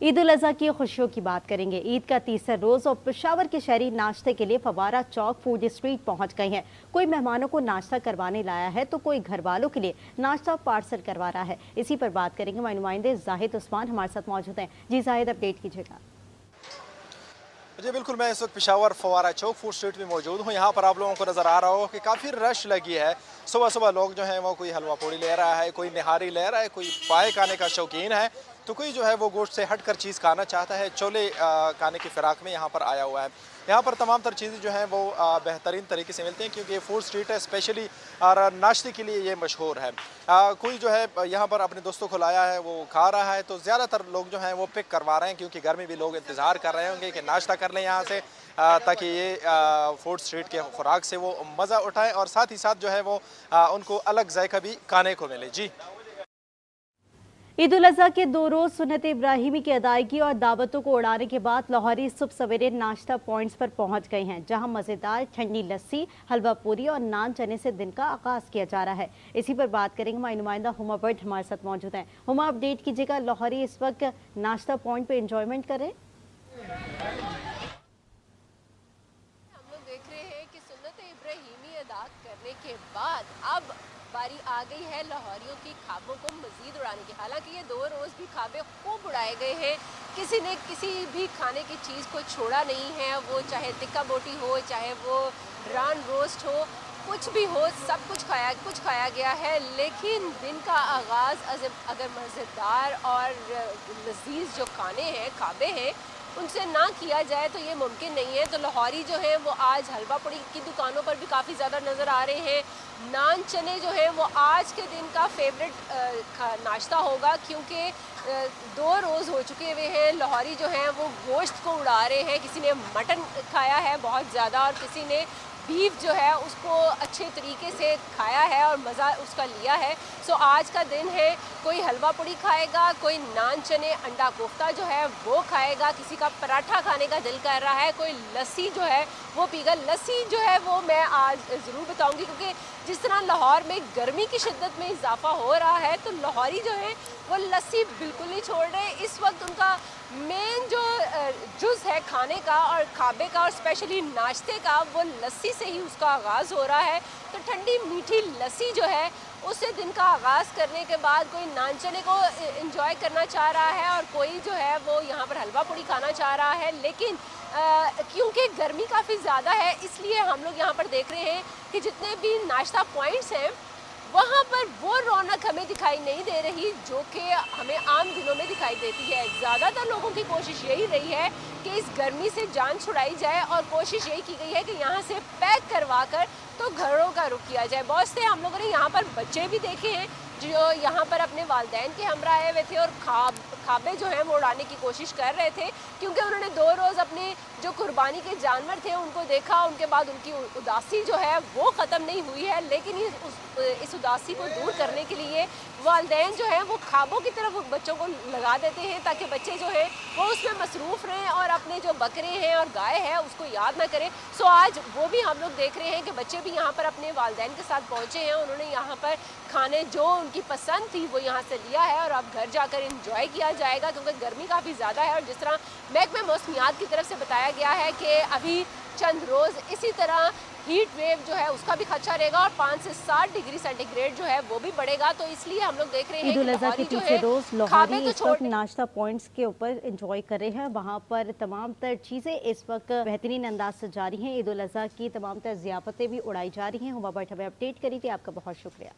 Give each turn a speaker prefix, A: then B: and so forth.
A: ईद उल अज़हा की खुशियों की बात करेंगे। ईद का तीसरा रोज और पेशावर के शहरी नाश्ते के लिए फवारा चौक फूड स्ट्रीट पहुंच गए हैं। कोई मेहमानों को नाश्ता करवाने लाया है तो कोई घर वालों के लिए नाश्ता पार्सल करवा रहा है। इसी पर बात करेंगे। हमारे नुमाइंदे जाहिद उस्मान हमारे साथ मौजूद हैं। जी जाहिद, अपडेट कीजिएगा।
B: जी बिल्कुल, मैं इस वक्त पेशावर फवारा चौक फूड स्ट्रीट में मौजूद हूँ। यहाँ पर आप लोगों को नज़र आ रहा हो कि काफ़ी रश लगी है। सुबह सुबह लोग जो हैं वो कोई हलवा पूड़ी ले रहा है, कोई निहारी ले रहा है, कोई पाए खाने का शौकीन है, तो कोई जो है वो गोश्त से हटकर चीज़ खाना चाहता है। छोले खाने की फ़िराक में यहाँ पर आया हुआ है। यहाँ पर तमाम तर चीज़ें जो हैं वो बेहतरीन तरीके से मिलती हैं, क्योंकि ये फूड स्ट्रीट है, स्पेशली और नाश्ते के लिए ये मशहूर है। कोई जो है यहाँ पर अपने दोस्तों को लाया है, वो खा रहा है, तो ज़्यादातर लोग जो हैं वो पिक करवा रहे हैं, क्योंकि घर में भी लोग इंतज़ार कर रहे होंगे कि नाश्ता कर लें यहाँ से, ताकि ये फूड स्ट्रीट के खुराक से वो मज़ा उठाएं और साथ ही साथ जो है वो उनको अलग जायका भी खाने को मिले। जी,
A: ईद उल अज़हा के 2 रोज सुन्नत इब्राहिमी की अदायगी और दावतों को उड़ाने के बाद लाहौरी सुबह सवेरे नाश्ता पॉइंट्स पर पहुंच गए हैं, जहां मज़ेदार ठंडी लस्सी, हलवा पूरी और नान चने से दिन का आगाज किया जा रहा है। इसी पर बात करेंगे। हमारी नुमाइंदा हुमा भट्ट हमारे साथ मौजूद हैं। हुमा, अपडेट कीजिएगा। लाहौरी इस वक्त नाश्ता पॉइंट पर इंजॉयमेंट करें।
C: हम लोग देख रहे हैं कि सुन्नत इब्राहिमी अदा करने के बाद अब बारी आ गई है लाहौरियों की ख्वाबों को मजीद उड़ाने की। हालांकि ये 2 रोज़ भी ख्वाबे खूब उड़ाए गए हैं, किसी ने किसी भी खाने की चीज़ को छोड़ा नहीं है। वो चाहे टिक्का बोटी हो, चाहे वो रान रोस्ट हो, कुछ भी हो, सब कुछ खाया गया है। लेकिन दिन का आगाज़ अगर मज़ेदार और लजीज जो खाने हैं, ख्वाबे हैं, उनसे ना किया जाए तो ये मुमकिन नहीं है। तो लाहौरी जो है वो आज हलवा पूड़ी की दुकानों पर भी काफ़ी ज़्यादा नज़र आ रहे हैं। नान चने जो है वो आज के दिन का फेवरेट नाश्ता होगा, क्योंकि 2 रोज़ हो चुके हुए हैं। लाहौरी जो है वो गोश्त को उड़ा रहे हैं। किसी ने मटन खाया है बहुत ज़्यादा, और किसी ने बीफ जो है उसको अच्छे तरीके से खाया है और मज़ा उसका लिया है। सो आज का दिन है, कोई हलवा पूड़ी खाएगा, कोई नान चने अंडा कोफ्ता जो है वो खाएगा, किसी का पराठा खाने का दिल कर रहा है, कोई लस्सी जो है वो पीगा। लस्सी जो है वो मैं आज ज़रूर बताऊंगी, क्योंकि जिस तरह लाहौर में गर्मी की शिद्दत में इजाफा हो रहा है, तो लाहौरी जो है वो लस्सी बिल्कुल नहीं छोड़ रहे। इस वक्त उनका मेन जो जुज़ है खाने का और खाबे का और स्पेशली नाश्ते का, वो लस्सी से ही उसका आगाज़ हो रहा है। तो ठंडी मीठी लस्सी जो है उससे दिन का आगाज़ करने के बाद कोई नान चने को एंजॉय करना चाह रहा है और कोई जो है वो यहाँ पर हलवा पूड़ी खाना चाह रहा है। लेकिन क्योंकि गर्मी काफ़ी ज़्यादा है, इसलिए हम लोग यहाँ पर देख रहे हैं कि जितने भी नाश्ता पॉइंट्स हैं वहाँ पर वो रौनक हमें दिखाई नहीं दे रही जो कि हमें आम दिनों में दिखाई देती है। ज़्यादातर लोगों की कोशिश यही रही है कि इस गर्मी से जान छुड़ाई जाए, और कोशिश यही की गई है कि यहाँ से पैक करवा कर तो घरों का रुख किया जाए। बहुत से हम लोगों ने यहाँ पर बच्चे भी देखे हैं जो यहाँ पर अपने वालिदैन के हमरा आए हुए थे और खाबे जो हैं वो उड़ाने की कोशिश कर रहे थे, क्योंकि उन्होंने 2 रोज़ अपने जो कुर्बानी के जानवर थे उनको देखा। उनके बाद उनकी उदासी जो है वो ख़त्म नहीं हुई है, लेकिन इस उदासी को दूर करने के लिए वालिदैन जो है वो ख्वाबों की तरफ बच्चों को लगा देते हैं, ताकि बच्चे जो हैं वो उसमें मसरूफ़ रहें और अपने जो बकरे हैं और गाय है उसको याद ना करें। सो आज वो भी हम लोग देख रहे हैं कि बच्चे भी यहाँ पर अपने वालिदैन के साथ पहुँचे हैं। उन्होंने यहाँ पर खाने जो उनकी पसंद थी वो यहाँ से लिया है, और अब घर जाकर इंजॉय किया जाएगा, क्योंकि गर्मी काफ़ी ज़्यादा है। और जिस तरह महकमे मौसमियात की तरफ से बताया गया है कि अभी चंद रोज़ इसी तरह हीट वेव जो है उसका भी खदशा रहेगा और 5 से 7 डिग्री सेंटीग्रेड जो है वो भी बढ़ेगा। तो इसलिए हम लोग देख रहे हैं
A: ईद उल अज़हा के तीसरे रोज लाहौरी इस वक्त नाश्ता पॉइंट्स के ऊपर एंजॉय कर रहे हैं। वहाँ पर तमाम तर चीज़ें इस वक्त बेहतरीन अंदाज से जारी हैं। ईद उल अज़हा की तमाम तर ज़ियाफ़तें भी उड़ाई जा रही हैं। हुमा भट्ट हमें अपडेट करी थी। आपका बहुत शुक्रिया।